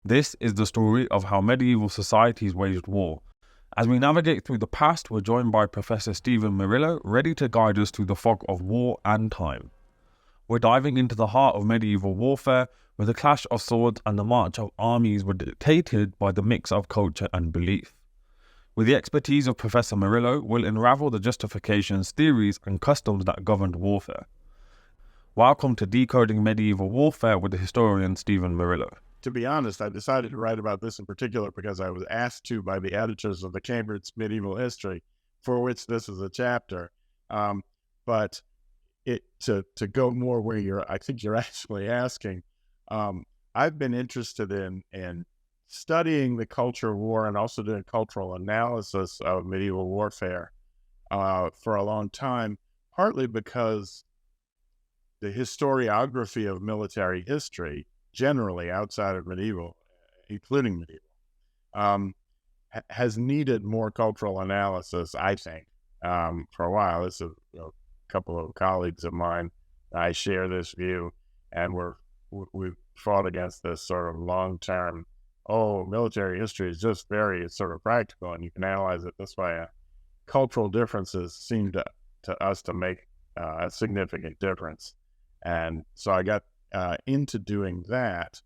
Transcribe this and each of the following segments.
This is the story of how medieval societies waged war. As we navigate through the past, we're joined by Professor Stephen Morillo, ready to guide us through the fog of war and time. We're diving into the heart of medieval warfare, where the clash of swords and the march of armies were dictated by the mix of culture and belief. With the expertise of Professor Morillo, we'll unravel the justifications, theories, and customs that governed warfare. Welcome to Decoding Medieval Warfare with the historian Stephen Morillo. To be honest, I decided to write about this in particular because I was asked to by the editors of the Cambridge Medieval History, for which this is a chapter. But to go more where I think you're actually asking, I've been interested in studying the culture of war and also doing cultural analysis of medieval warfare for a long time, partly because the historiography of military history generally outside of medieval, including medieval, has needed more cultural analysis, I think, for a while. This is a couple of colleagues of mine. I share this view, and we've fought against this sort of long-term, military history is just very sort of practical, and you can analyze it this way. Cultural differences seem to us to make a significant difference. And so I got into doing that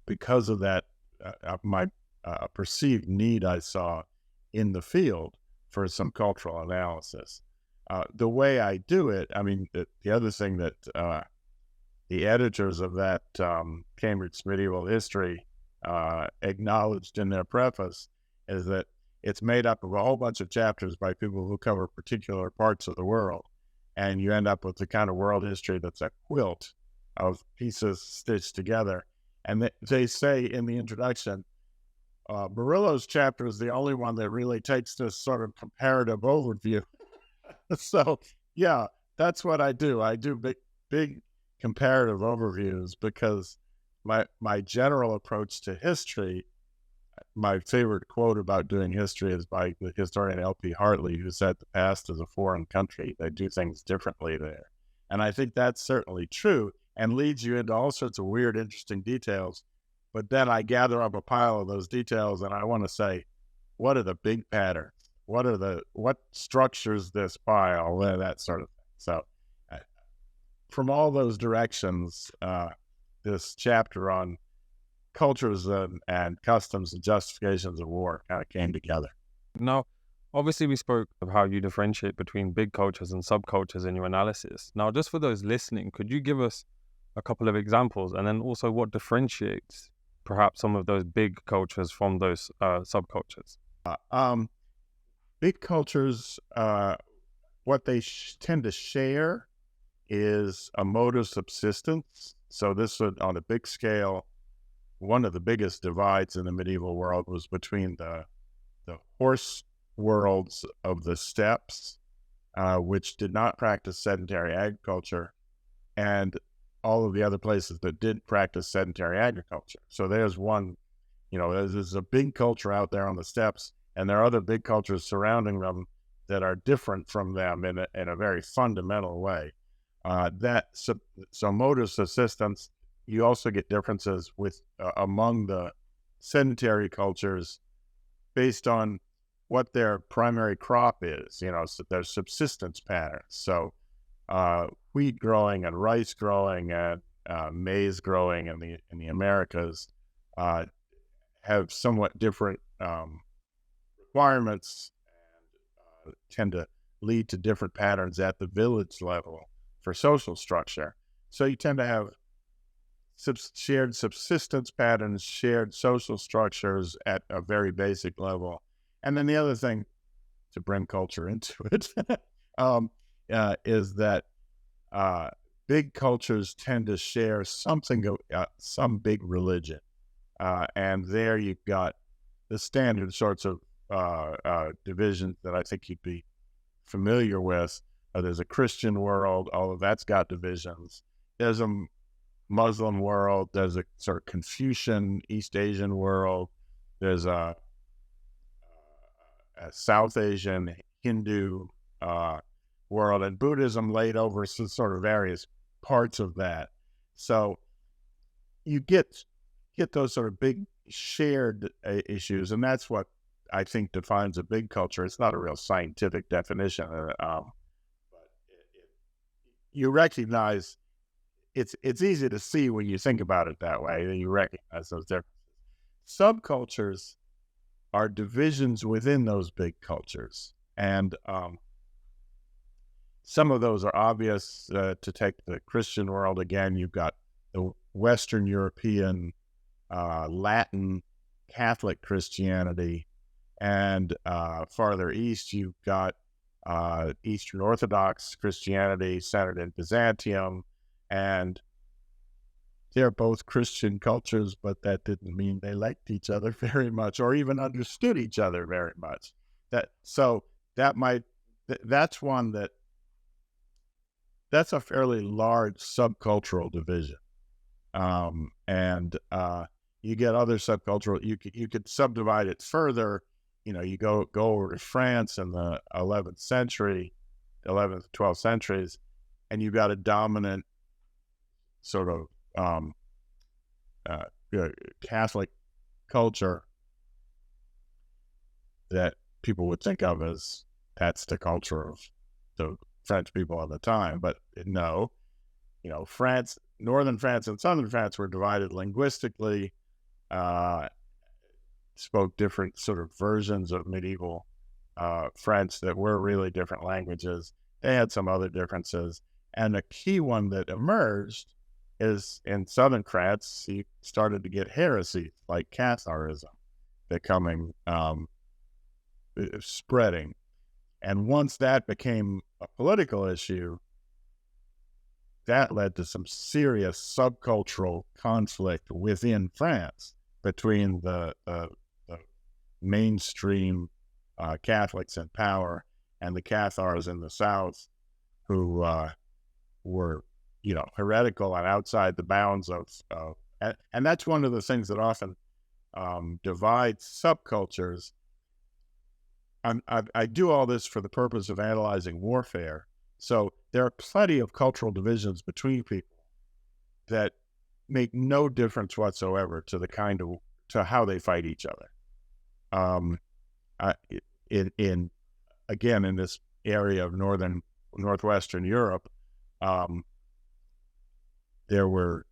because of that, my perceived need I saw in the field for some cultural analysis. The way I do it, I mean, the other thing that the editors of that Cambridge Medieval History acknowledged in their preface is that it's made up of a whole bunch of chapters by people who cover particular parts of the world. And you end up with the kind of world history that's a quilt of pieces stitched together. And they say in the introduction, Morillo's chapter is the only one that really takes this sort of comparative overview. So, yeah, that's what I do. I do big comparative overviews because my general approach to history, my favorite quote about doing history is by the historian L.P. Hartley, who said the past is a foreign country. They do things differently there. And I think that's certainly true and leads you into all sorts of weird, interesting details. But then I gather up a pile of those details and I want to say, what are the big patterns? What structures this pile? That sort of thing. So from all those directions, this chapter on cultures and customs and justifications of war kind of came together. Now, obviously we spoke of how you differentiate between big cultures and subcultures in your analysis. Now, just for those listening, could you give us a couple of examples and then also what differentiates perhaps some of those big cultures from those subcultures? Big cultures, what they tend to share is a mode of subsistence. So this would, on a big scale, one of the biggest divides in the medieval world was between the horse worlds of the steppes, which did not practice sedentary agriculture, and all of the other places that did practice sedentary agriculture. So there's one, there's a big culture out there on the steppes, and there are other big cultures surrounding them that are different from them in a very fundamental way. So mode of subsistence, you also get differences with among the sedentary cultures based on what their primary crop is. So there's subsistence patterns. So wheat growing and rice growing and maize growing in the Americas have somewhat different requirements and tend to lead to different patterns at the village level for social structure. So you tend to have shared subsistence patterns, shared social structures at a very basic level. And then the other thing, to bring culture into it, is that big cultures tend to share some big religion. And there you've got the standard sorts of divisions that I think you'd be familiar with. There's a Christian world, all of that's got divisions. There's a Muslim world, there's a sort of Confucian East Asian world, there's a South Asian Hindu world, and Buddhism laid over some sort of various parts of that. So you get those sort of big shared issues, and that's what I think defines a big culture. It's not a real scientific definition, but you recognize it's easy to see when you think about it that way. You recognize those differences. Subcultures are divisions within those big cultures, and some of those are obvious. To take the Christian world again, you've got the Western European, Latin, Catholic Christianity, and farther east, you've got Eastern Orthodox Christianity centered in Byzantium, and they're both Christian cultures, but that didn't mean they liked each other very much or even understood each other very much. That's one that's a fairly large subcultural division. And you get other subcultural, you could subdivide it further. You go over to France in the 11th century, 11th, 12th centuries, and you've got a dominant sort of Catholic culture that people would think of as that's the culture of the French people at the time. But no, France, northern France and southern France were divided linguistically, spoke different sort of versions of medieval French that were really different languages. They had some other differences. And a key one that emerged is in southern France, you started to get heresies like Catharism becoming, spreading. And once that became a political issue, that led to some serious subcultural conflict within France between the mainstream Catholics in power and the Cathars in the South, who were, heretical and outside the bounds of and that's one of the things that often divides subcultures. I do all this for the purpose of analyzing warfare. So there are plenty of cultural divisions between people that make no difference whatsoever to how they fight each other. In this area of northwestern Europe, there were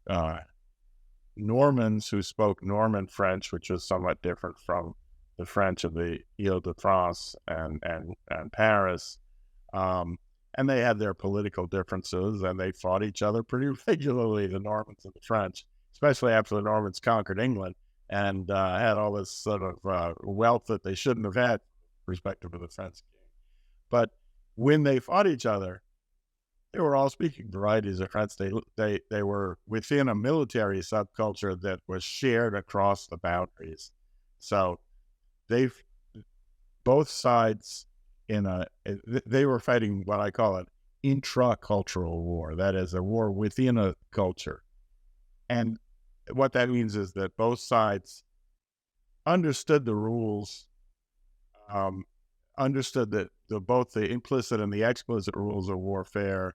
Normans who spoke Norman French, which was somewhat different from the French of the Ile-de-France and Paris. And they had their political differences, and they fought each other pretty regularly, the Normans and the French, especially after the Normans conquered England and had all this sort of wealth that they shouldn't have had, respective of the French king. But when they fought each other, they were all speaking varieties of French. They were within a military subculture that was shared across the boundaries. So both sides they were fighting what I call an intra-cultural war. That is a war within a culture. And what that means is that both sides understood the rules, understood that both the implicit and the explicit rules of warfare.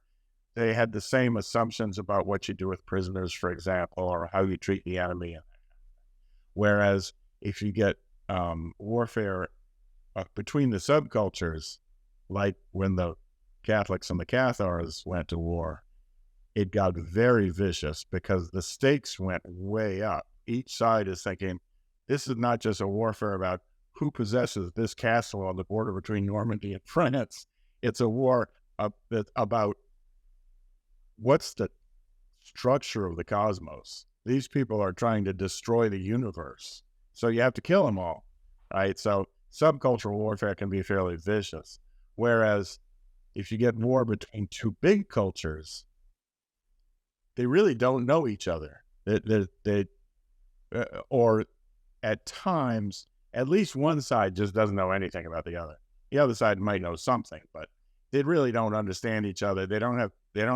They had the same assumptions about what you do with prisoners, for example, or how you treat the enemy. Whereas if you get warfare between the subcultures, like when the Catholics and the Cathars went to war, it got very vicious because the stakes went way up. Each side is thinking, this is not just a warfare about who possesses this castle on the border between Normandy and France. It's a war about what's the structure of the cosmos. These people are trying to destroy the universe. So you have to kill them all, right? So subcultural warfare can be fairly vicious. Whereas if you get war between two big cultures, they really don't know each other. Or at times, at least one side just doesn't know anything about the other. The other side might know something, but they really don't understand each other. They don't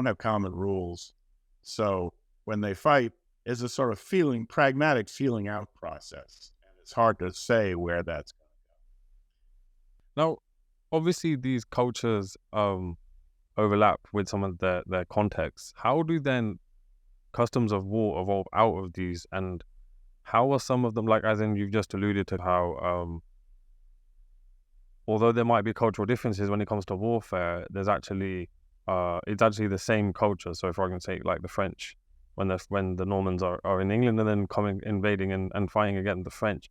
have common rules. So when they fight, it's a sort of pragmatic feeling out process. And it's hard to say where that's going to go. Now, obviously, these cultures overlap with some of their contexts. How do then customs of war evolve out of these, and how are some of them, like, as in you've just alluded to how although there might be cultural differences when it comes to warfare, there's actually it's actually the same culture. So if I can say, like, the French, when the Normans are in England and then coming invading and fighting against the French,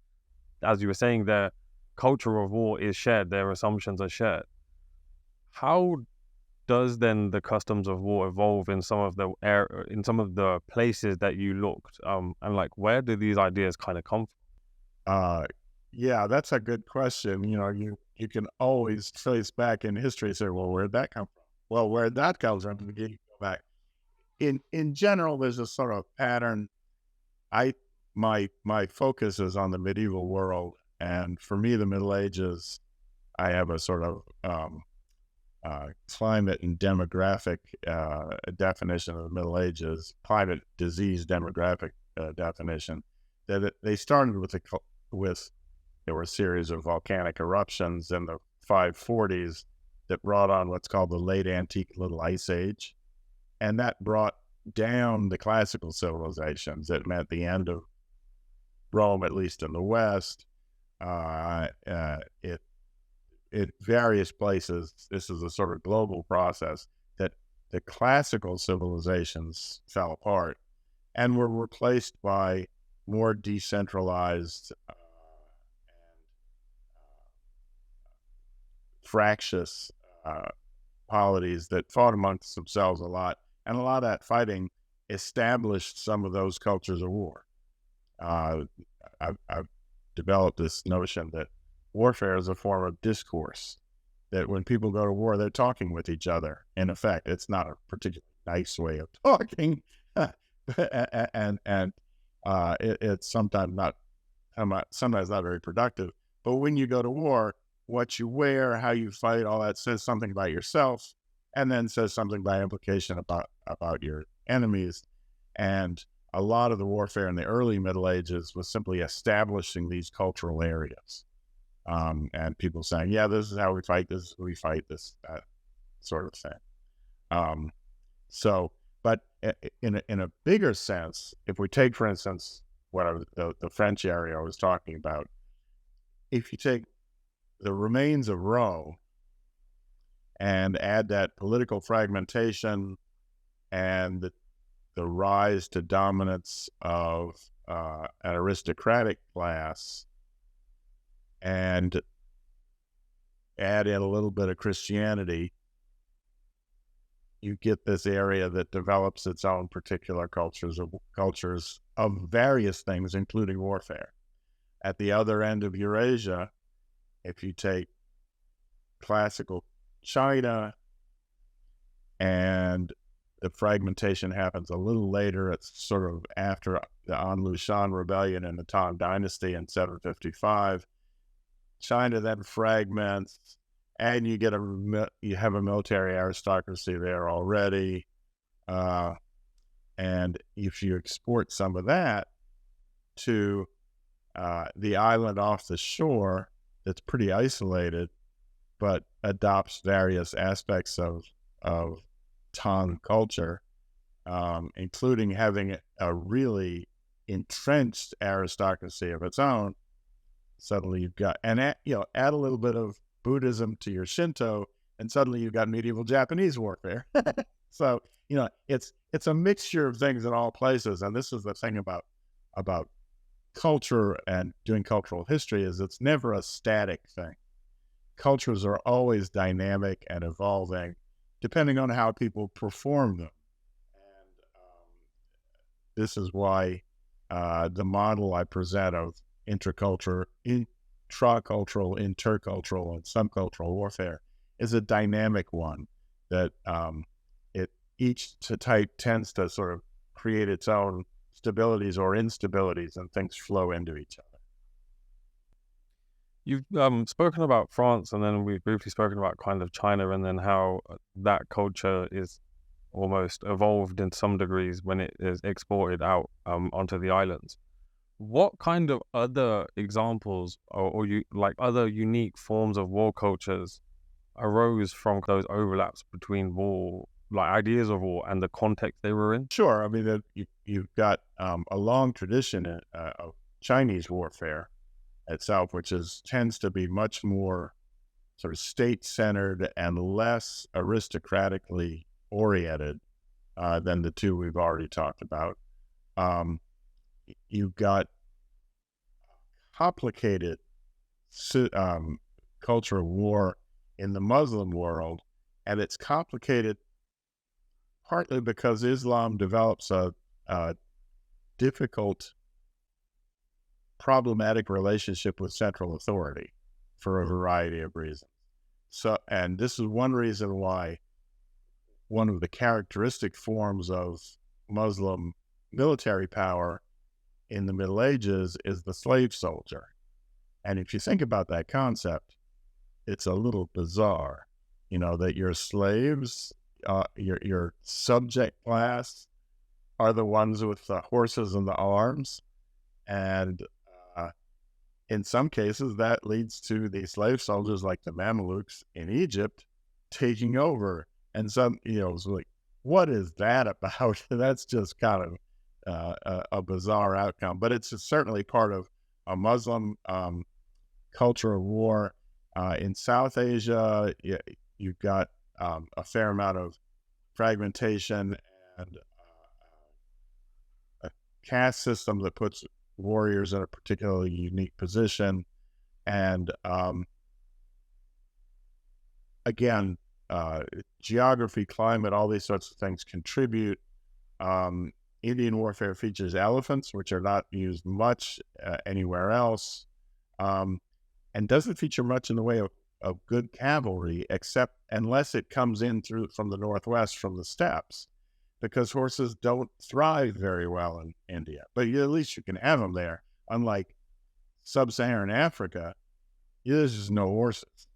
as you were saying, their culture of war is shared, their assumptions are shared. How does then the customs of war evolve in some of the places that you looked, and like, where do these ideas kind of come Uh, yeah, that's a good question. You can always trace back in history and say, well, where'd that come from? Well, where'd that come from? You go back. In general, there's a sort of pattern. My focus is on the medieval world, and for me, the Middle Ages, I have a sort of climate and demographic definition of the Middle Ages, climate disease demographic definition. That they started with there were a series of volcanic eruptions in the 540s that brought on what's called the late antique little ice age, and that brought down the classical civilizations. It meant the end of Rome, at least in the West. In various places, this is a sort of global process, that the classical civilizations fell apart and were replaced by more decentralized and fractious polities that fought amongst themselves a lot. And a lot of that fighting established some of those cultures of war. I've developed this notion that warfare is a form of discourse, that when people go to war, they're talking with each other. In effect, it's not a particularly nice way of talking, and it's sometimes not very productive. But when you go to war, what you wear, how you fight, all that says something about yourself, and then says something by implication about your enemies. And a lot of the warfare in the early Middle Ages was simply establishing these cultural areas. And people saying, yeah, this is how we fight, this is who we fight, that sort of thing. But in a bigger sense, if we take, for instance, the French area I was talking about, if you take the remains of Rome and add that political fragmentation and the rise to dominance of an aristocratic class, and add in a little bit of Christianity, you get this area that develops its own particular cultures of various things, including warfare. At the other end of Eurasia, if you take classical China, and the fragmentation happens a little later, it's sort of after the Anlu Shan rebellion in the Tang Dynasty in 755. China then fragments, and you have a military aristocracy there already. And if you export some of that to the island off the shore, that's pretty isolated, but adopts various aspects of Tang culture, including having a really entrenched aristocracy of its own. Suddenly you've got, and add a little bit of Buddhism to your Shinto, and suddenly you've got medieval Japanese warfare. So, it's a mixture of things in all places. And this is the thing about culture and doing cultural history, is it's never a static thing. Cultures are always dynamic and evolving, depending on how people perform them. And this is why the model I present of intracultural, intercultural, and subcultural warfare is a dynamic one, that each type tends to sort of create its own stabilities or instabilities, and things flow into each other. You've spoken about France, and then we've briefly spoken about kind of China, and then how that culture is almost evolved in some degrees when it is exported out onto the islands. What kind of other examples or other unique forms of war cultures arose from those overlaps between war like ideas of war and the context they were in? Sure. I mean, you've got a long tradition of Chinese warfare itself, which tends to be much more sort of state-centered and less aristocratically oriented than the two we've already talked about. You've got complicated culture of war in the Muslim world, and it's complicated partly because Islam develops a difficult, problematic relationship with central authority for a variety of reasons. So, and this is one reason why one of the characteristic forms of Muslim military power in the Middle Ages is the slave soldier. And if you think about that concept, it's a little bizarre, that your slaves, your subject class are the ones with the horses and the arms. And in some cases, that leads to the slave soldiers like the Mamelukes in Egypt taking over. And some, it's like, what is that about? That's just kind of a bizarre outcome. But it's certainly part of a Muslim culture of war. In South Asia, you've got a fair amount of fragmentation and a caste system that puts warriors in a particularly unique position. And again, geography, climate, all these sorts of things contribute. Indian warfare features elephants, which are not used much anywhere else, and doesn't feature much in the way of good cavalry, except unless it comes in from the northwest, from the steppes, because horses don't thrive very well in India. But at least you can have them there. Unlike sub-Saharan Africa, there's just no horses,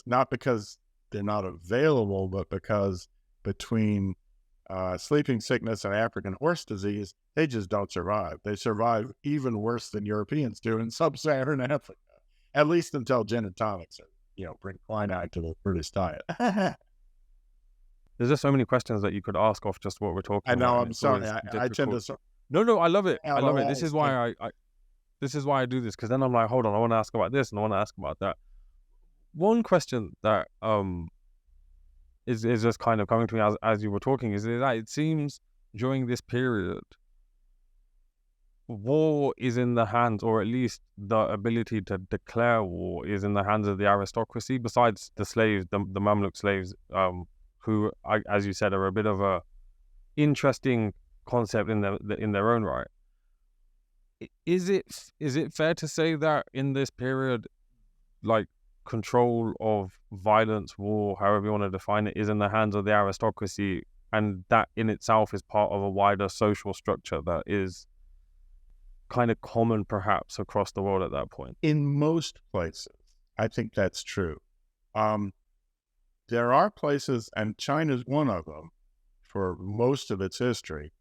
not because they're not available, but because between sleeping sickness and African horse disease, they just don't survive. They survive even worse than Europeans do in sub-Saharan Africa, at least until gin and tonics bring quinine to the British diet. There's just so many questions that you could ask off just what we're talking about. I know. I'm sorry. I tend to. No, I love it. I love it. This is why this is why I do this, because then I'm like, hold on, I want to ask about this and I want to ask about that. One question that is just kind of coming to me as you were talking is that it seems during this period, war is in the hands, or at least the ability to declare war is in the hands of the aristocracy, besides the slaves, the Mamluk slaves, who, as you said, are a bit of a interesting concept in their own right. Is it fair to say that in this period, like, control of violence, war, however you want to define it, is in the hands of the aristocracy, and that in itself is part of a wider social structure that is kind of common perhaps across the world at that point? In most places, I think that's true. There are places, and China's one of them, for most of its history,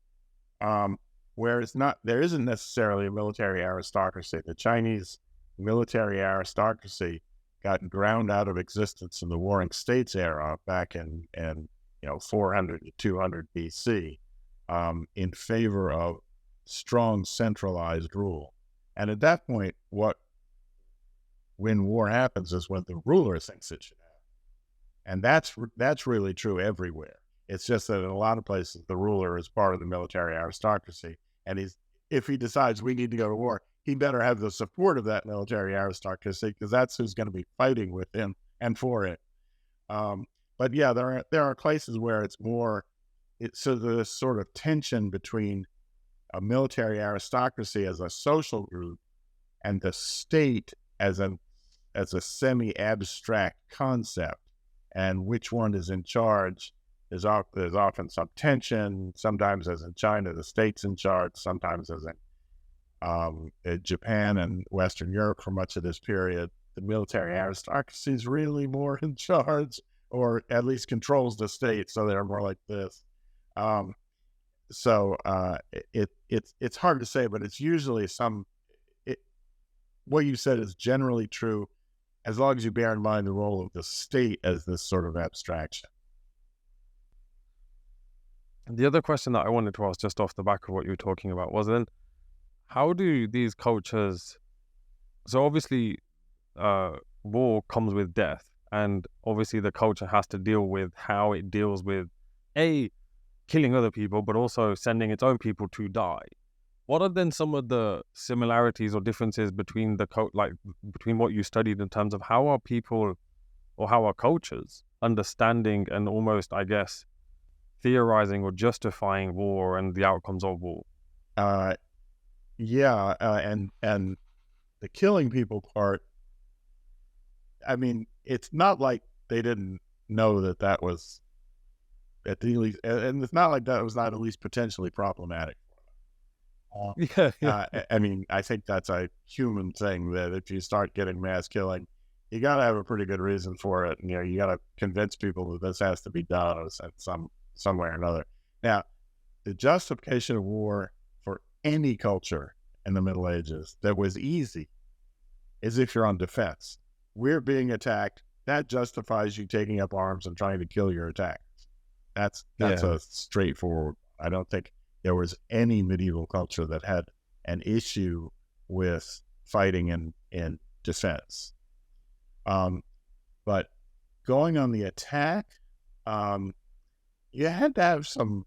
where there isn't necessarily a military aristocracy. The Chinese military aristocracy got ground out of existence in the Warring States era back in 400 to 200 BC, in favor of strong centralized rule. And at that point, when war happens is when the ruler thinks it should happen. And that's really true everywhere. It's just that in a lot of places, the ruler is part of the military aristocracy. And if he decides we need to go to war, he better have the support of that military aristocracy, because that's who's going to be fighting with him and for it. But yeah, there are places where it's more, so there's sort of tension between a military aristocracy as a social group and the state as a semi-abstract concept, and which one is in charge. There's often some tension. Sometimes, as in China, the state's in charge. Sometimes, as in Japan and Western Europe for much of this period, the military aristocracy is really more in charge, or at least controls the state. So they're more like this. So it's hard to say, but it's usually what you said is generally true, as long as you bear in mind the role of the state as this sort of abstraction. The other question that I wanted to ask just off the back of what you were talking about was then, how do these cultures, so obviously war comes with death, and obviously the culture has to deal with how it deals with killing other people, but also sending its own people to die. What are then some of the similarities or differences between between what you studied in terms of how are people or how are cultures understanding and almost, I guess, theorizing or justifying war and the outcomes of war? Uh, yeah, and the killing people part. I mean, it's not like they didn't know that was at the least, and it's not like that was not at least potentially problematic. Yeah, yeah, I mean, I think that's a human thing that if you start getting mass killing, you got to have a pretty good reason for it. And, you got to convince people that this has to be done some way or another. Now, the justification of war for any culture in the Middle Ages that was easy is if you're on defense. We're being attacked. That justifies you taking up arms and trying to kill your attackers. That's a straightforward. I don't think there was any medieval culture that had an issue with fighting in defense. But going on the attack, you had to have some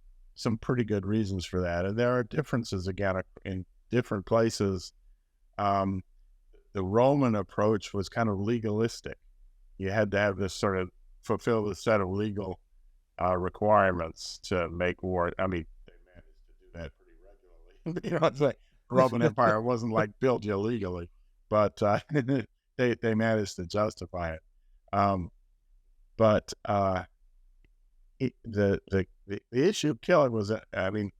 pretty good reasons for that. And there are differences, again, in different places. The Roman approach was kind of legalistic. You had to have this sort of fulfill the set of legal requirements to make war. I mean, they managed to do that pretty regularly. It's like Roman Empire wasn't like built illegally, but they managed to justify it. But the issue of killing was, I mean,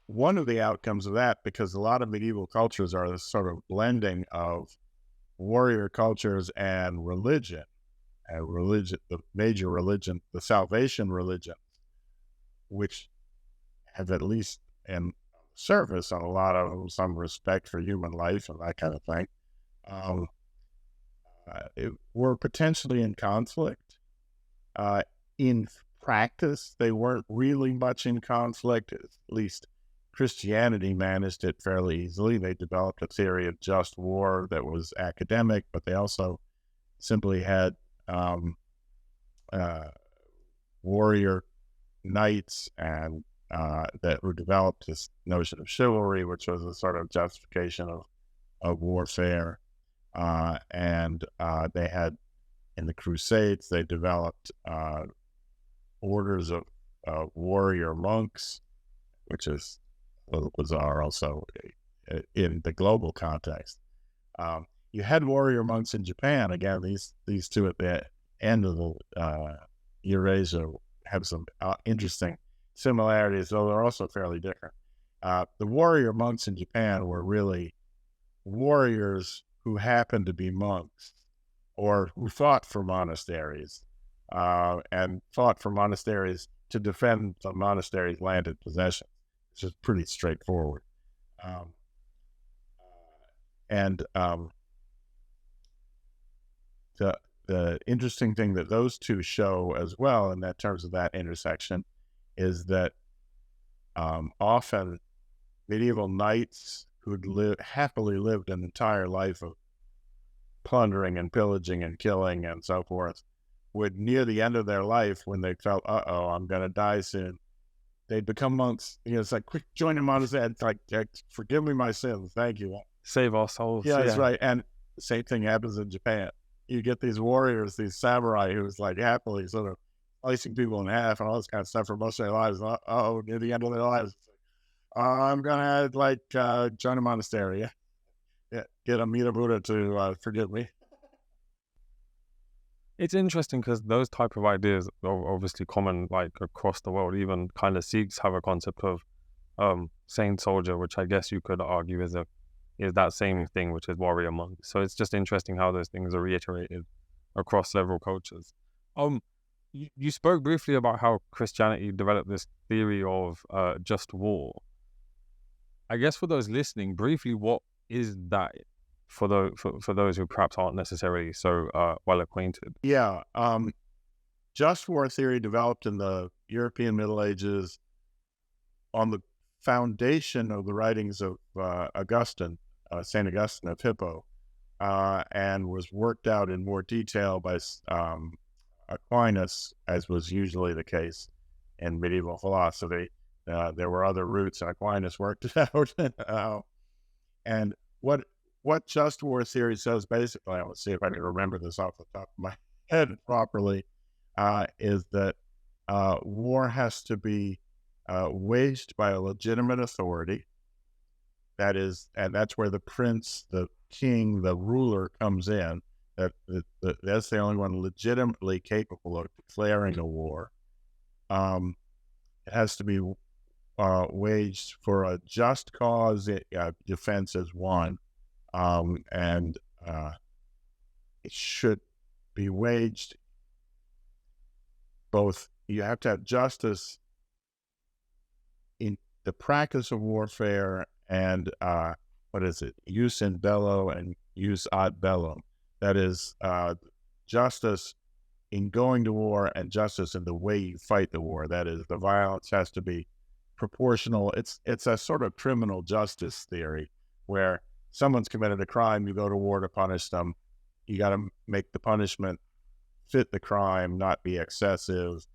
one of the outcomes of that, because a lot of medieval cultures are this sort of blending of warrior cultures and religion. The major religion, the salvation religion, which have at least in service on a lot of some respect for human life and that kind of thing, were potentially in conflict. In practice, they weren't really much in conflict. At least Christianity managed it fairly easily. They developed a theory of just war that was academic, but they also simply had warrior knights and that were developed this notion of chivalry, which was a sort of justification of warfare. And they had, in the Crusades, they developed orders of warrior monks, which is a little bizarre also in the global context. You had warrior monks in Japan. Again, these two at the end of the Eurasia have some interesting similarities, though they're also fairly different. The warrior monks in Japan were really warriors who happened to be monks or who fought for monasteries and fought for monasteries to defend the monastery's landed possessions. It's just pretty straightforward. The interesting thing that those two show as well in that terms of that intersection is that often medieval knights who'd happily lived an entire life of plundering and pillaging and killing and so forth would, near the end of their life, when they felt, I'm going to die soon, they'd become monks. It's like, quick, join a monastery. It's like, forgive me my sins. Thank you. Save our souls. Yeah, that's right. And the same thing happens in Japan. You get these warriors, these samurai who's like happily sort of slicing people in half and all this kind of stuff for most of their lives. Near the end of their lives, I'm going to join a monastery. Yeah, get a Mita Buddha to forgive me. It's interesting because those type of ideas are obviously common across the world. Even kind of Sikhs have a concept of saint soldier, which I guess you could argue is that same thing, which is warrior monk. So it's just interesting how those things are reiterated across several cultures. You spoke briefly about how Christianity developed this theory of just war. I guess for those listening, briefly, what is that for those who perhaps aren't necessarily so well acquainted? Yeah, just war theory developed in the European Middle Ages on the foundation of the writings of Augustine, Saint Augustine of Hippo, and was worked out in more detail by Aquinas, as was usually the case in medieval philosophy. There were other routes, and Aquinas worked it out. And what just war theory says, basically, I will see if I can remember this off the top of my head properly, is that war has to be waged by a legitimate authority. That is, and that's where the prince, the king, the ruler comes in. That's the only one legitimately capable of declaring a war. It has to be waged for a just cause. Defense is one, and it should be waged both. You have to have justice in the practice of warfare and jus in bello and jus ad bellum. That is justice in going to war and justice in the way you fight the war. That is, the violence has to be proportional. It's a sort of criminal justice theory where someone's committed a crime, you go to war to punish them. You got to make the punishment fit the crime, not be excessive.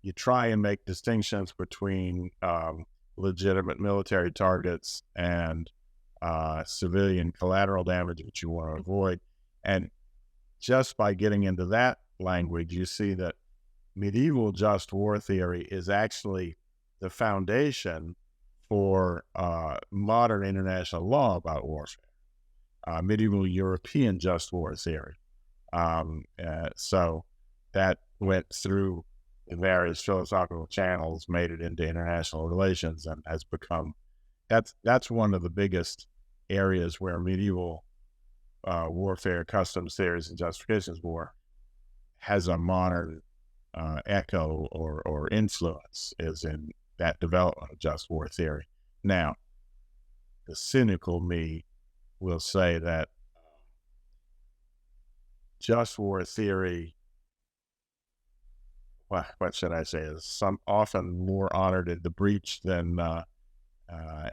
You try and make distinctions between legitimate military targets and civilian collateral damage, which you want to avoid. And just by getting into that language, you see that medieval just war theory is actually the foundation for modern international law about warfare, medieval European just war theory. So that went through the various philosophical channels, made it into international relations, and has become, that's one of the biggest areas where medieval warfare, customs theories, and justifications war has a modern echo or influence, is in that development of just war theory. Now, the cynical me will say that just war theory, what should I say, is often more honored in the breach than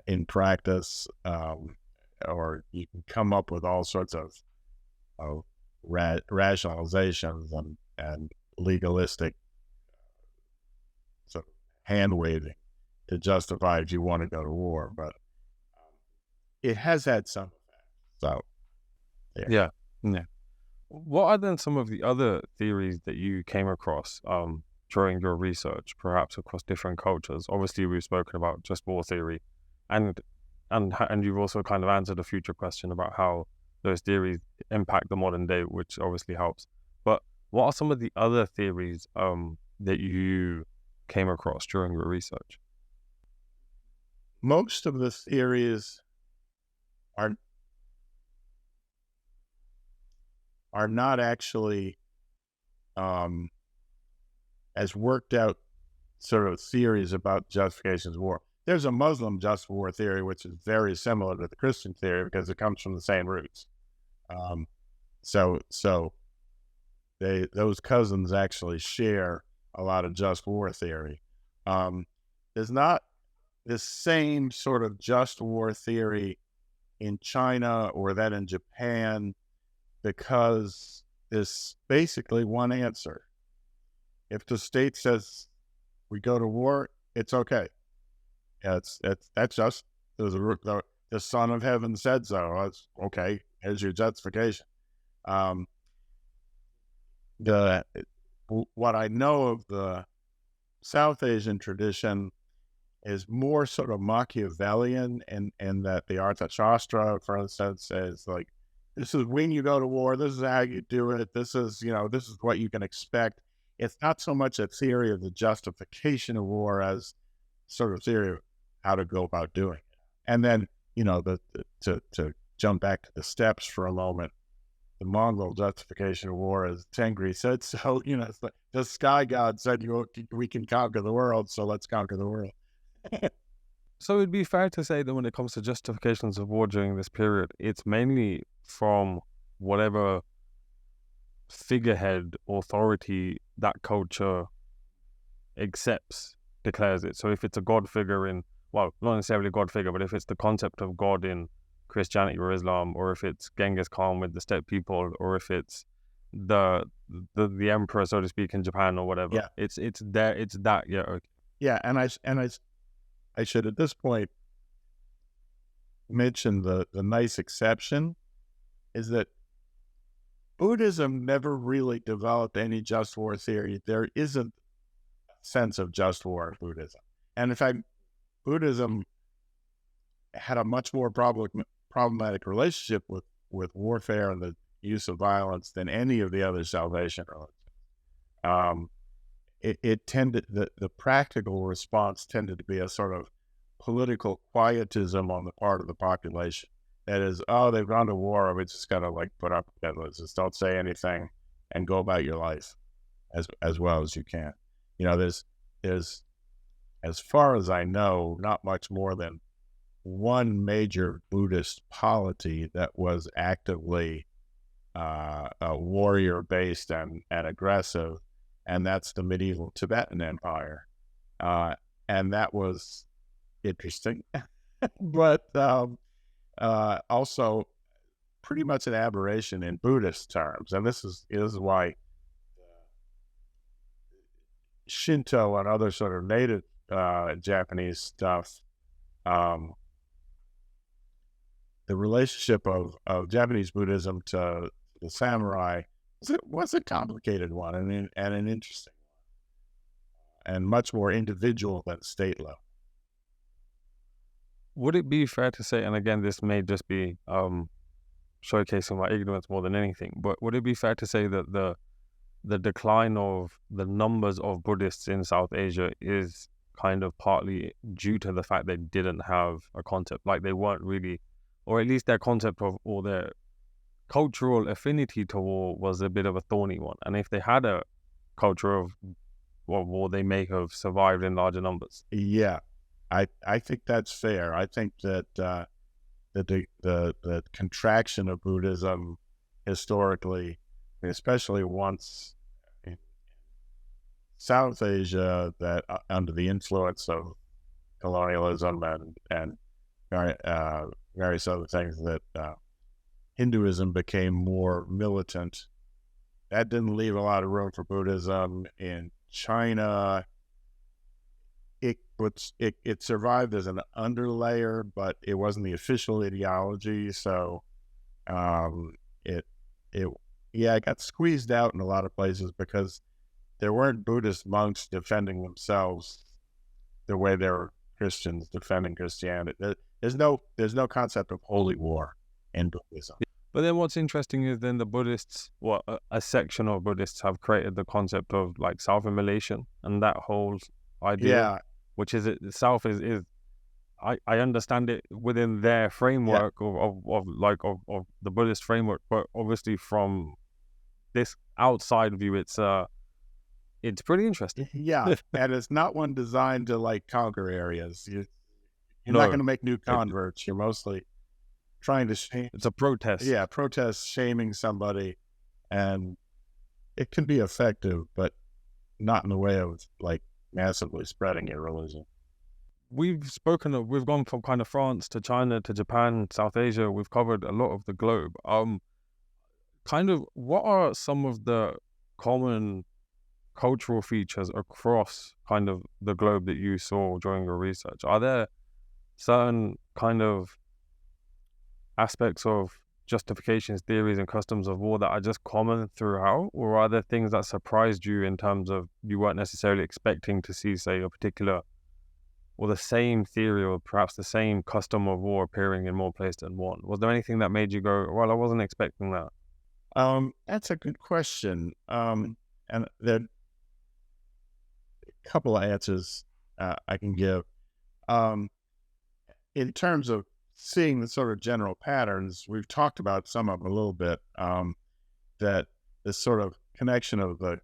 in practice, or you can come up with all sorts of rationalizations and legalistic sort of hand-waving to justify if you want to go to war, but it has had some effect. So, yeah. What are then some of the other theories that you came across during your research, perhaps across different cultures? Obviously, we've spoken about just war theory, and you've also kind of answered a future question about how those theories impact the modern day, which obviously helps. But what are some of the other theories that you came across during your research? Most of the theories are not actually as worked out sort of theories about justifications of war. There's a Muslim just war theory, which is very similar to the Christian theory because it comes from the same roots. So those cousins actually share a lot of just war theory. There's not the same sort of just war theory in China or that in Japan, because there's basically one answer. If the state says we go to war, it's okay. That's just the Son of Heaven said so. That's okay. Here's your justification. What I know of the South Asian tradition is more sort of Machiavellian, in that the Arthashastra, for instance, says like, this is when you go to war, this is how you do it, this is what you can expect. It's not so much a theory of the justification of war as sort of theory of how to go about doing it. And then, to jump back to the steps for a moment, the Mongol justification of war is Tengri said so. It's like the sky god said, we can conquer the world, so let's conquer the world. So it'd be fair to say that when it comes to justifications of war during this period, it's mainly from whatever figurehead authority that culture accepts, declares it. So if it's a god figure in well, not necessarily God figure, but if it's the concept of God in Christianity or Islam, or if it's Genghis Khan with the steppe people, or if it's the emperor, so to speak, in Japan or whatever. Yeah. It's there. It's that. Yeah. Okay. Yeah, and I should at this point mention the nice exception is that Buddhism never really developed any just war theory. There isn't a sense of just war in Buddhism. And in fact, Buddhism had a much more problematic relationship with warfare and the use of violence than any of the other salvation religions. It tended, the practical response tended to be a sort of political quietism on the part of the population. That is, oh, they've gone to war, we just got to like put up with it. Just don't say anything and go about your life as well as you can. You know, there's, as far as I know, not much more than one major Buddhist polity that was actively warrior-based and aggressive, and that's the medieval Tibetan Empire. And that was interesting, but also pretty much an aberration in Buddhist terms. And this is why Shinto and other sort of native Japanese stuff, the relationship of Japanese Buddhism to the samurai was a complicated one and an interesting one, and much more individual than state level. Would it be fair to say, and again, this may just be showcasing my ignorance more than anything, but would it be fair to say that the decline of the numbers of Buddhists in South Asia is kind of partly due to the fact they didn't have a concept, like they weren't really, or at least their concept of, or their cultural affinity to war was a bit of a thorny one. And if they had a culture of war, they may have survived in larger numbers. Yeah, I think that's fair. I think that the contraction of Buddhism historically, especially once in South Asia, that under the influence of colonialism and various other things, that Hinduism became more militant. That didn't leave a lot of room for Buddhism. In China, it survived as an underlayer, but it wasn't the official ideology. So it got squeezed out in a lot of places because there weren't Buddhist monks defending themselves the way there were Christians defending Christianity. There's no concept of holy war in Buddhism. But then what's interesting is then the Buddhists, a section of Buddhists have created the concept of like self-immolation, and that whole idea, which is itself is I understand it within their framework of the Buddhist framework, but obviously from this outside view, it's pretty interesting. Yeah, and it's not one designed to like conquer areas. You're not going to make new converts. You're mostly trying to shame. It's a protest. Yeah, protest, shaming somebody, and it can be effective, but not in the way of like massively spreading your religion. We've gone from kind of France to China to Japan, South Asia. We've covered a lot of the globe. Kind of, what are some of the common cultural features across kind of the globe that you saw during your research? Are there certain kind of aspects of justifications, theories, and customs of war that are just common throughout, or are there things that surprised you in terms of you weren't necessarily expecting to see, say, a particular or the same theory or perhaps the same custom of war appearing in more places than one? Was there anything that made you go, well, I wasn't expecting that? That's a good question. And there are a couple of answers I can give. In terms of seeing the sort of general patterns, we've talked about some of them a little bit, that this sort of connection of the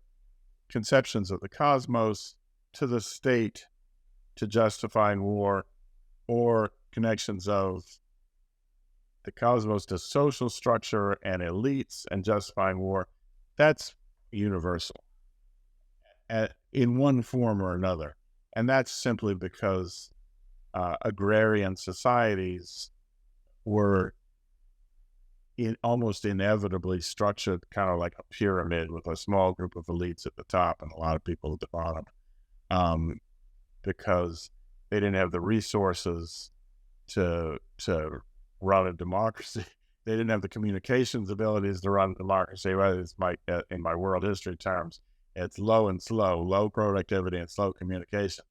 conceptions of the cosmos to the state to justifying war, or connections of the cosmos to social structure and elites and justifying war, that's universal in one form or another. And that's simply because agrarian societies were almost inevitably structured kind of like a pyramid with a small group of elites at the top and a lot of people at the bottom, because they didn't have the resources to run a democracy. They didn't have the communications abilities to run a democracy. Well, it's in my world history terms, it's low productivity and slow communication.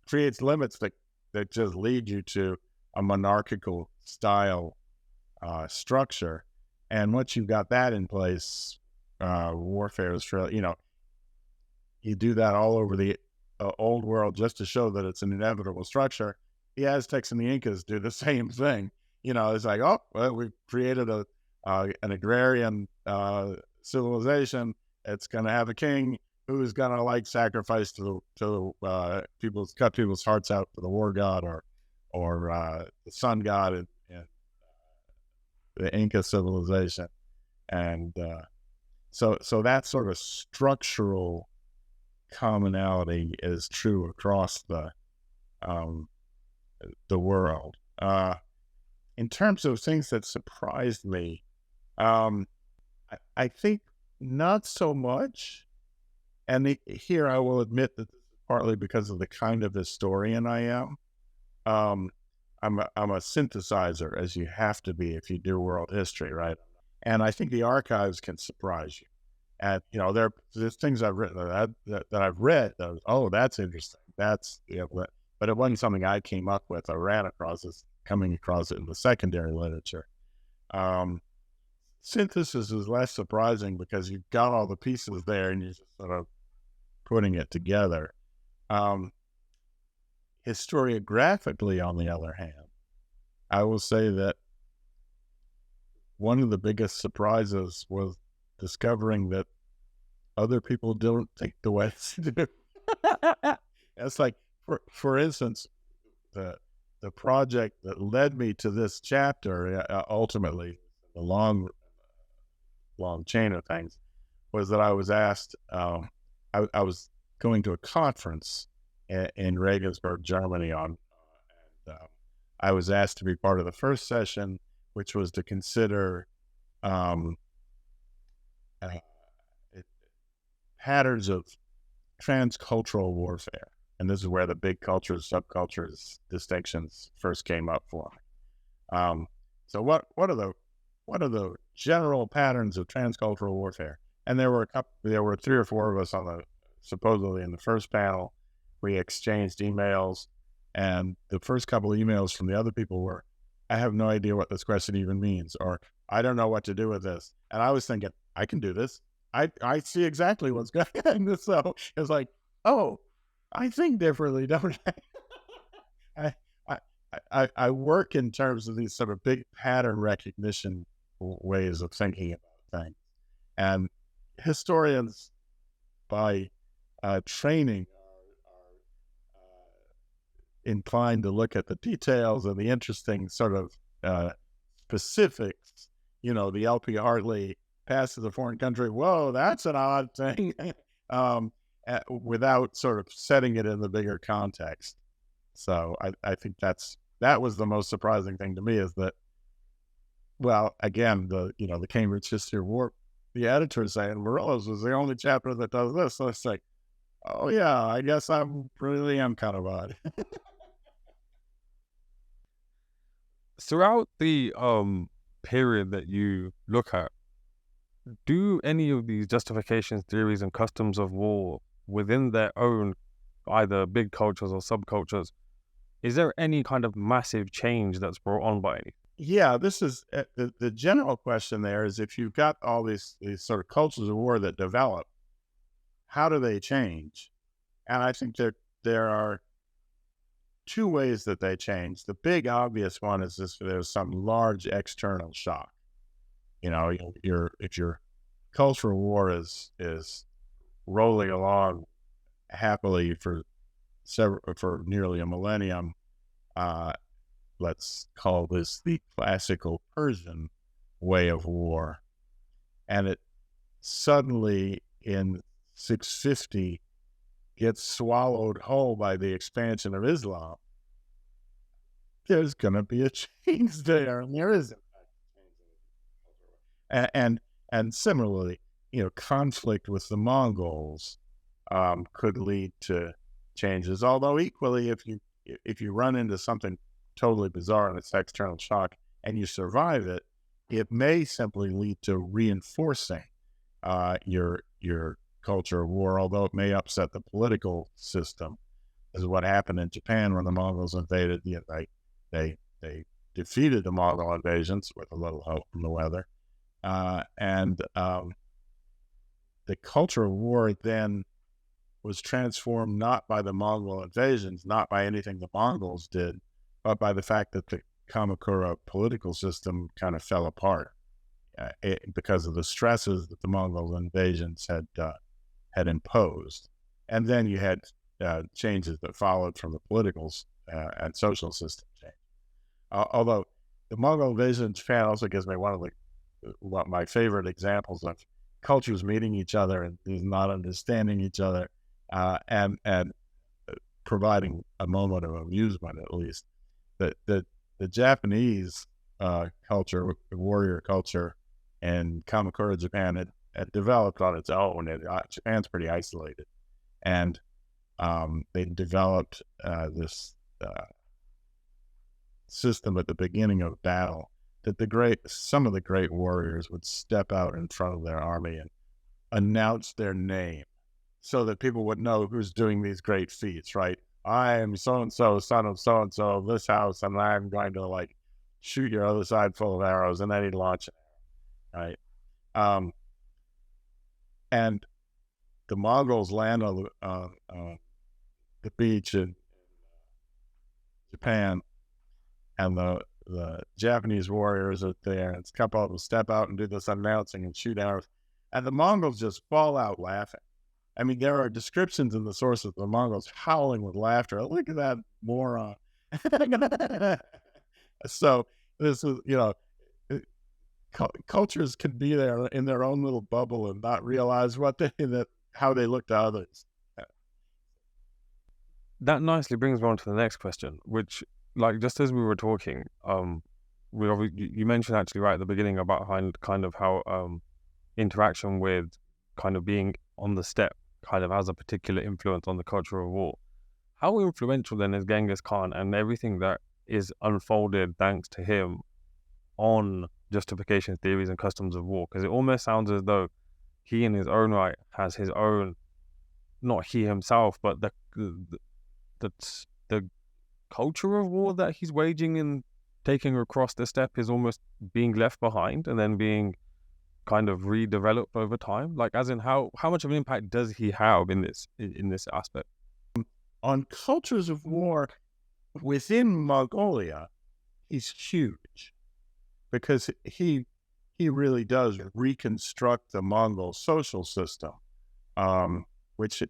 Creates limits that just lead you to a monarchical style structure. And once you've got that in place, warfare is, you do that all over the old world just to show that it's an inevitable structure. The Aztecs and the Incas do the same thing. It's like, oh, well, we've created an agrarian civilization. It's going to have a king who's going to like sacrifice to cut people's hearts out for the war god or the sun god in the Inca civilization. And so that sort of structural commonality is true across the world. In terms of things that surprised me, I think not so much. And here I will admit that this is partly because of the kind of historian I am. I'm a synthesizer, as you have to be if you do world history, right? And I think the archives can surprise you. And there's things I've written that I've read that that's interesting. That's but it wasn't something I came up with. I ran across this, coming across it in the secondary literature. Synthesis is less surprising because you've got all the pieces there and you're just sort of putting it together. Historiographically, on the other hand, I will say that one of the biggest surprises was discovering that other people don't think the West do. It's like, for instance, the project that led me to this chapter, ultimately, the long chain of things, was that I was asked, I was going to a conference in Regensburg, Germany, and I was asked to be part of the first session, which was to consider patterns of transcultural warfare. And this is where the big cultures, subcultures distinctions first came up for me. So what are the general patterns of transcultural warfare? And there were 3 or 4 of us supposedly in the first panel. We exchanged emails, and the first couple of emails from the other people were, I have no idea what this question even means, or I don't know what to do with this. And I was thinking, I can do this. I see exactly what's going on. So it's like, oh, I think differently, don't I? I work in terms of these sort of big pattern recognition ways of thinking about things. And historians, by training, are inclined to look at the details and the interesting sort of specifics. The LP Hartley passes a foreign country. Whoa, that's an odd thing. Without sort of setting it in the bigger context. So I think that was the most surprising thing to me, is that, well, again, the Cambridge History of War, the editor is saying Morillo's was the only chapter that does this. So it's like, oh yeah, I guess I really am kind of odd. Throughout the period that you look at, do any of these justifications, theories, and customs of war within their own either big cultures or subcultures, is there any kind of massive change that's brought on by any? Yeah, this is the general question there is, if you've got all these sort of cultures of war that develop, how do they change? And I think there are 2 ways that they change. The big obvious one is if there's some large external shock. If your cultural war is rolling along happily for nearly a millennium, let's call this the classical Persian way of war, and it suddenly in 650 gets swallowed whole by the expansion of Islam, there's going to be a change there, and there is in fact a change. And similarly, conflict with the Mongols could lead to changes. Although equally, if you run into something totally bizarre and it's external shock and you survive it, it may simply lead to reinforcing your culture of war, although it may upset the political system. This is what happened in Japan when the Mongols invaded. They defeated the Mongol invasions with a little help from the weather, and the culture of war then was transformed not by the Mongol invasions, not by anything the Mongols did, but by the fact that the Kamakura political system kind of fell apart because of the stresses that the Mongol invasions had imposed. And then you had changes that followed from the political and social system change. Although the Mongol invasion in Japan also gives me one of my favorite examples of cultures meeting each other and not understanding each other, and providing a moment of amusement, at least. The Japanese culture, warrior culture, in Kamakura, Japan, had developed on its own. Japan's pretty isolated, and they developed this system at the beginning of battle that some of the great warriors would step out in front of their army and announce their name so that people would know who's doing these great feats, right? I am so-and-so, son of so-and-so of this house, and I'm going to shoot your other side full of arrows, and then he'd launch an arrow, right? And the Mongols land on the beach in Japan, and the Japanese warriors are there, and it's a couple of them step out and do this announcing and shoot arrows, and the Mongols just fall out laughing. I mean, there are descriptions in the sources of the Mongols howling with laughter. Look at that moron. So this is, cultures can be there in their own little bubble and not realize how they look to others. That nicely brings me on to the next question, which, just as we were talking, you mentioned actually right at the beginning about kind of how interaction with kind of being on the steppe kind of has a particular influence on the culture of war. How influential then is Genghis Khan and everything that is unfolded thanks to him on justification theories and customs of war? Because it almost sounds as though he in his own right has his own, not he himself, but the culture of war that he's waging and taking across the steppe is almost being left behind and then being kind of redeveloped over time. As in how much of an impact does he have in this aspect? On cultures of war within Mongolia, he's huge because he really does reconstruct the Mongol social system, which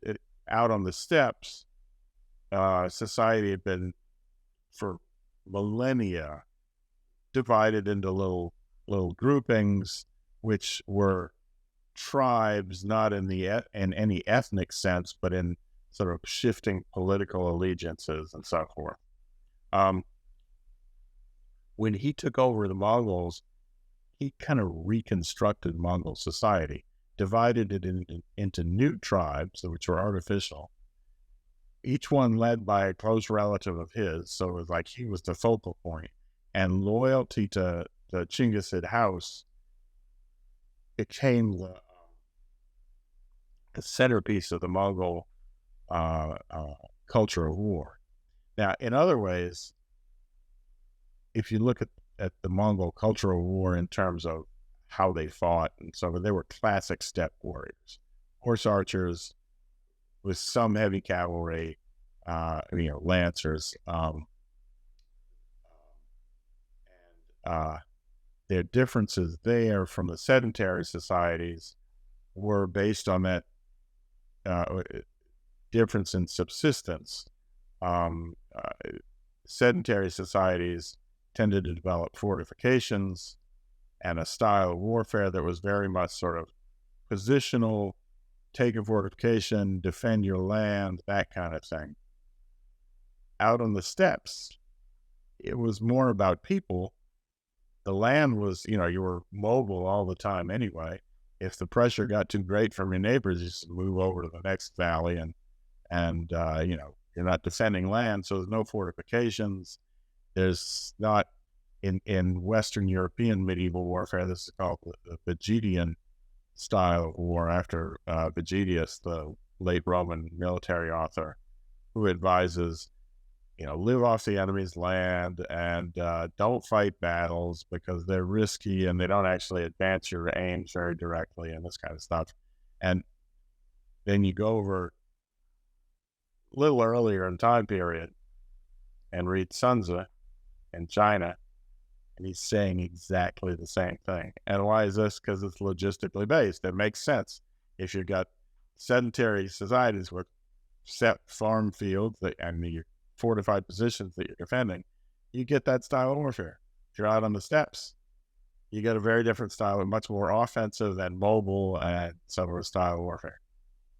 out on the steppes, society had been for millennia divided into little groupings, which were tribes, not in any ethnic sense, but in sort of shifting political allegiances and so forth. When he took over the Mongols, he kind of reconstructed Mongol society, divided it into new tribes, which were artificial, each one led by a close relative of his. So it was like he was the focal point, and loyalty to the Chinggisid house became the centerpiece of the Mongol culture of war. Now, in other ways, if you look at the Mongol culture of war in terms of how they fought and so on, they were classic steppe warriors, horse archers with some heavy cavalry, lancers, and their differences there from the sedentary societies were based on that difference in subsistence. Sedentary societies tended to develop fortifications and a style of warfare that was very much sort of positional, take a fortification, defend your land, that kind of thing. Out on the steppes, it was more about people. The land was, you were mobile all the time anyway. If the pressure got too great from your neighbors, you just move over to the next valley, and you're not defending land, so there's no fortifications. There's not in Western European medieval warfare. This is called the Vegetian style of war after Vegetius, the late Roman military author, who advises, live off the enemy's land and don't fight battles because they're risky and they don't actually advance your aims very directly and this kind of stuff. And then you go over a little earlier in time period and read Sun Tzu in China, and he's saying exactly the same thing. And why is this? Because it's logistically based. It makes sense. If you've got sedentary societies with set farm fields and your fortified positions that you're defending, you get that style of warfare. If you're out on the steppes, you get a very different style, much more offensive and mobile and similar style of warfare.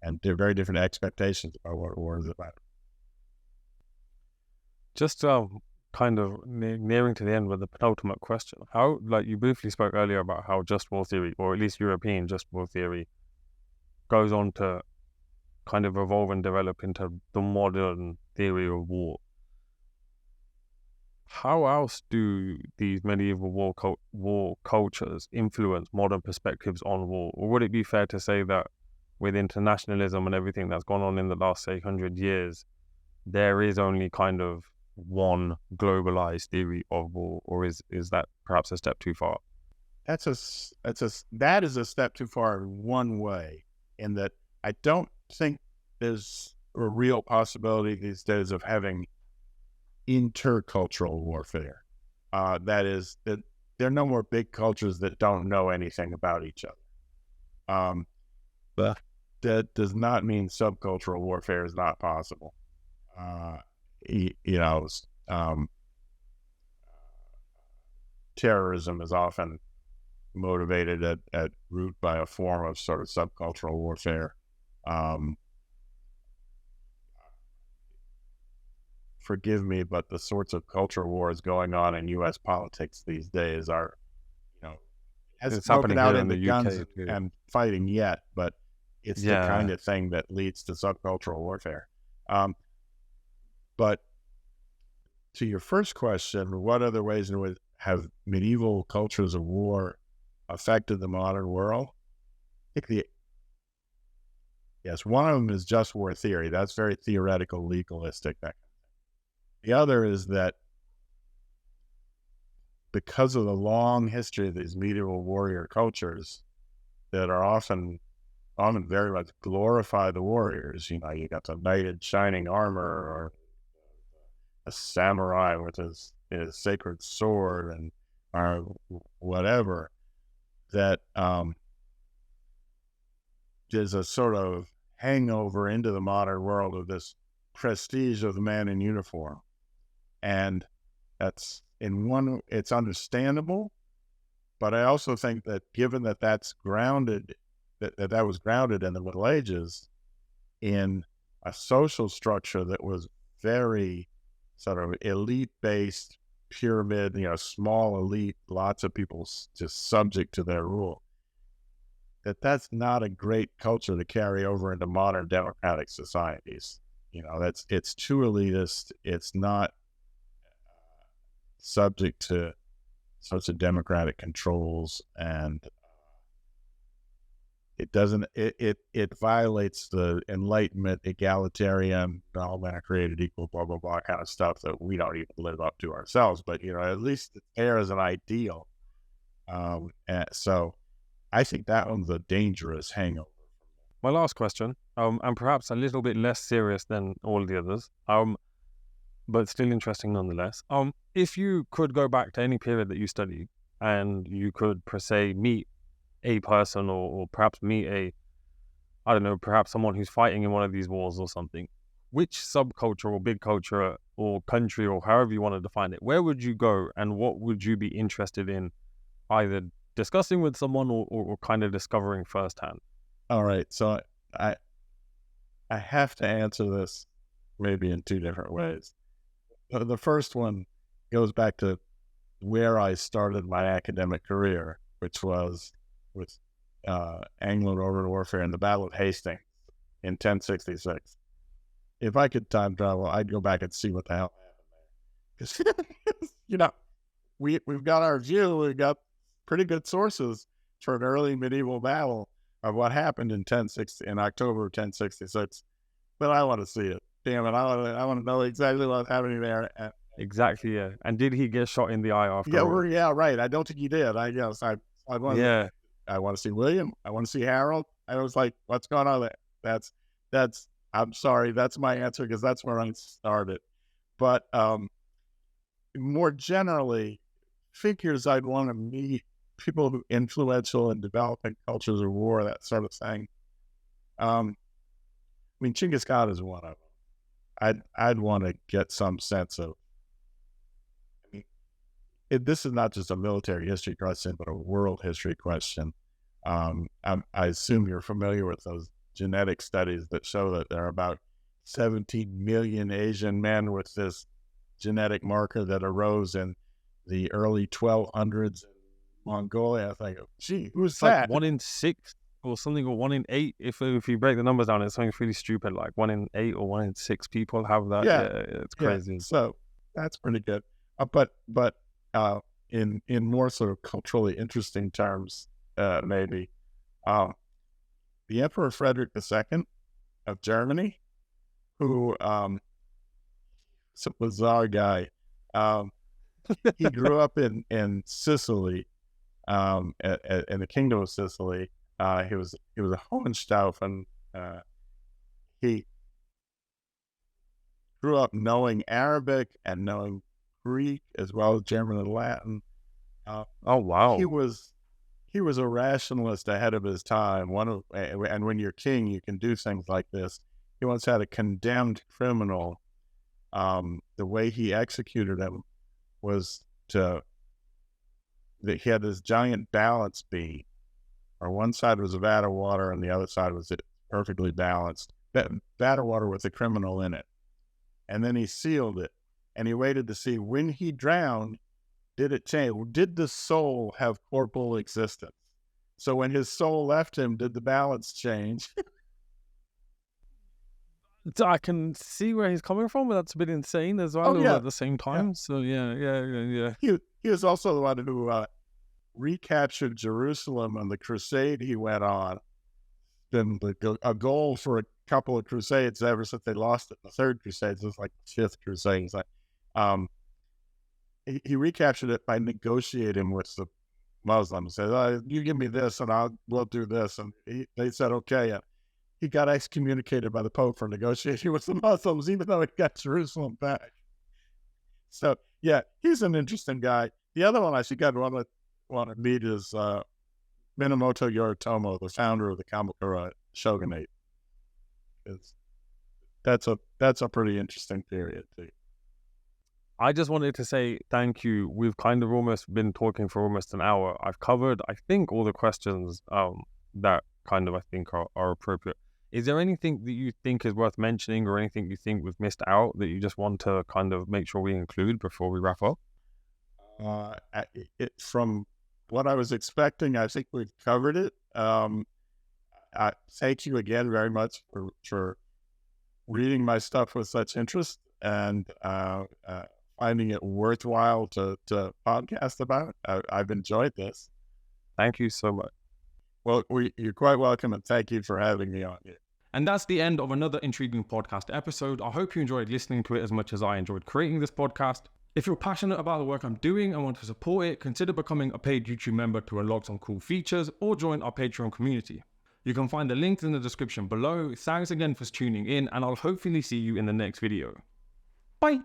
And they're very different expectations about what war is about. Just kind of nearing to the end with the penultimate question. How, like you briefly spoke earlier about how just war theory, or at least European just war theory, goes on to kind of evolve and develop into the modern theory of war. How else do these medieval war cultures influence modern perspectives on war? Or would it be fair to say that with internationalism and everything that's gone on in the last, say, 100 years, there is only kind of one globalized theory of war, or is that perhaps a step too far? That is a step too far in one way, in that I don't think there's a real possibility these days of having intercultural warfare. That is, that there are no more big cultures that don't know anything about each other. But that does not mean subcultural warfare is not possible. Terrorism is often motivated at root by a form of sort of subcultural warfare. Forgive me, but the sorts of culture wars going on in U.S. politics these days are, hasn't broken out into guns and fighting yet, but it's the kind of thing that leads to subcultural warfare. But to your first question, what other ways in which have medieval cultures of war affected the modern world? I think yes, one of them is just war theory. That's very theoretical, legalistic. The other is that because of the long history of these medieval warrior cultures that are often very much glorify the warriors. You got the knight in shining armor, or a samurai with his sacred sword, and or whatever. That there's a sort of hangover into the modern world of this prestige of the man in uniform, and that's it's understandable, but I also think that given that that's grounded. That was grounded in the Middle Ages in a social structure that was very sort of elite-based, pyramid, small elite, lots of people just subject to their rule. That's not a great culture to carry over into modern democratic societies. It's too elitist. It's not subject to such a democratic controls, and it doesn't. It violates the Enlightenment, egalitarian, all men are created equal, blah blah blah kind of stuff that we don't even live up to ourselves. But at least it's there as an ideal. So I think that one's a dangerous hangover. My last question, and perhaps a little bit less serious than all the others, but still interesting nonetheless. If you could go back to any period that you studied, and you could per se meet a person, or perhaps meet perhaps someone who's fighting in one of these wars or something, which subculture or big culture or country, or however you want to define it, where would you go, and what would you be interested in either discussing with someone or kind of discovering firsthand? All right, so I have to answer this maybe in two different ways. The first one goes back to where I started my academic career, which was with Anglo-Norman warfare in the Battle of Hastings in 1066. If I could time travel, I'd go back and see what the hell happened there. Because, you know, we've got our view, we've got pretty good sources for an early medieval battle of what happened in October of 1066. But I want to see it. Damn it, I want to know exactly what's happening there. Exactly, yeah. And did he get shot in the eye after? Yeah, right. I don't think he did. I want. Yeah. I want to see William. I want to see Harold. I was like, what's going on there? That's. I'm sorry. That's my answer because that's where I started. But more generally, figures I'd want to meet, people who influential in developing cultures of war, that sort of thing. I mean, Genghis Khan is one of them. I'd want to get some sense of. I mean, this is not just a military history question, but a world history question. I assume you're familiar with those genetic studies that show that there are about 17 million Asian men with this genetic marker that arose in the early 1200s in Mongolia. I think, gee, who's that? Like 1 in 6 or something, or 1 in 8. If you break the numbers down, it's something really stupid. Like 1 in 8 or 1 in 6 people have that. Yeah, it's crazy. Yeah. So that's pretty good. But in more sort of culturally interesting terms, maybe. The Emperor Frederick II of Germany, who is a bizarre guy. He grew up in Sicily, in the Kingdom of Sicily. He was a Hohenstaufen. He grew up knowing Arabic and knowing Greek as well as German and Latin. Oh wow! He was a rationalist ahead of his time. And when you're king, you can do things like this. He once had a condemned criminal. The way he executed him was that he had this giant balance beam, or one side was a vat of water and the other side was perfectly balanced. That vat of water with the criminal in it. And then he sealed it, and he waited to see when he drowned, did it change? Did the soul have corporal existence? So when his soul left him, did the balance change? I can see where he's coming from, but that's a bit insane as well. At the same time. Yeah. So yeah. He was also the one who recaptured Jerusalem on the crusade he went on. Been a goal for a couple of crusades ever since they lost it. The third crusade, it was like the fifth crusade. It's like, he recaptured it by negotiating with the Muslims. Said, "You give me this, and we'll do this." And they said, "Okay." And he got excommunicated by the Pope for negotiating with the Muslims, even though he got Jerusalem back. So yeah, he's an interesting guy. The other one I think I'd want to meet is Minamoto Yoritomo, the founder of the Kamakura shogunate. That's a pretty interesting period too. I just wanted to say thank you. We've kind of almost been talking for almost an hour. I've covered, I think, all the questions that kind of I think are appropriate. Is there anything that you think is worth mentioning, or anything you think we've missed out that you just want to kind of make sure we include before we wrap up? From what I was expecting, I think we've covered it. I thank you again very much for reading my stuff with such interest and finding it worthwhile to podcast about. I've enjoyed this. Thank you so much. Well, you're quite welcome, and thank you for having me on here. And that's the end of another intriguing podcast episode. I hope you enjoyed listening to it as much as I enjoyed creating this podcast. If you're passionate about the work I'm doing and want to support it, consider becoming a paid YouTube member to unlock some cool features, or join our Patreon community. You can find the links in the description below. Thanks again for tuning in, and I'll hopefully see you in the next video. Bye!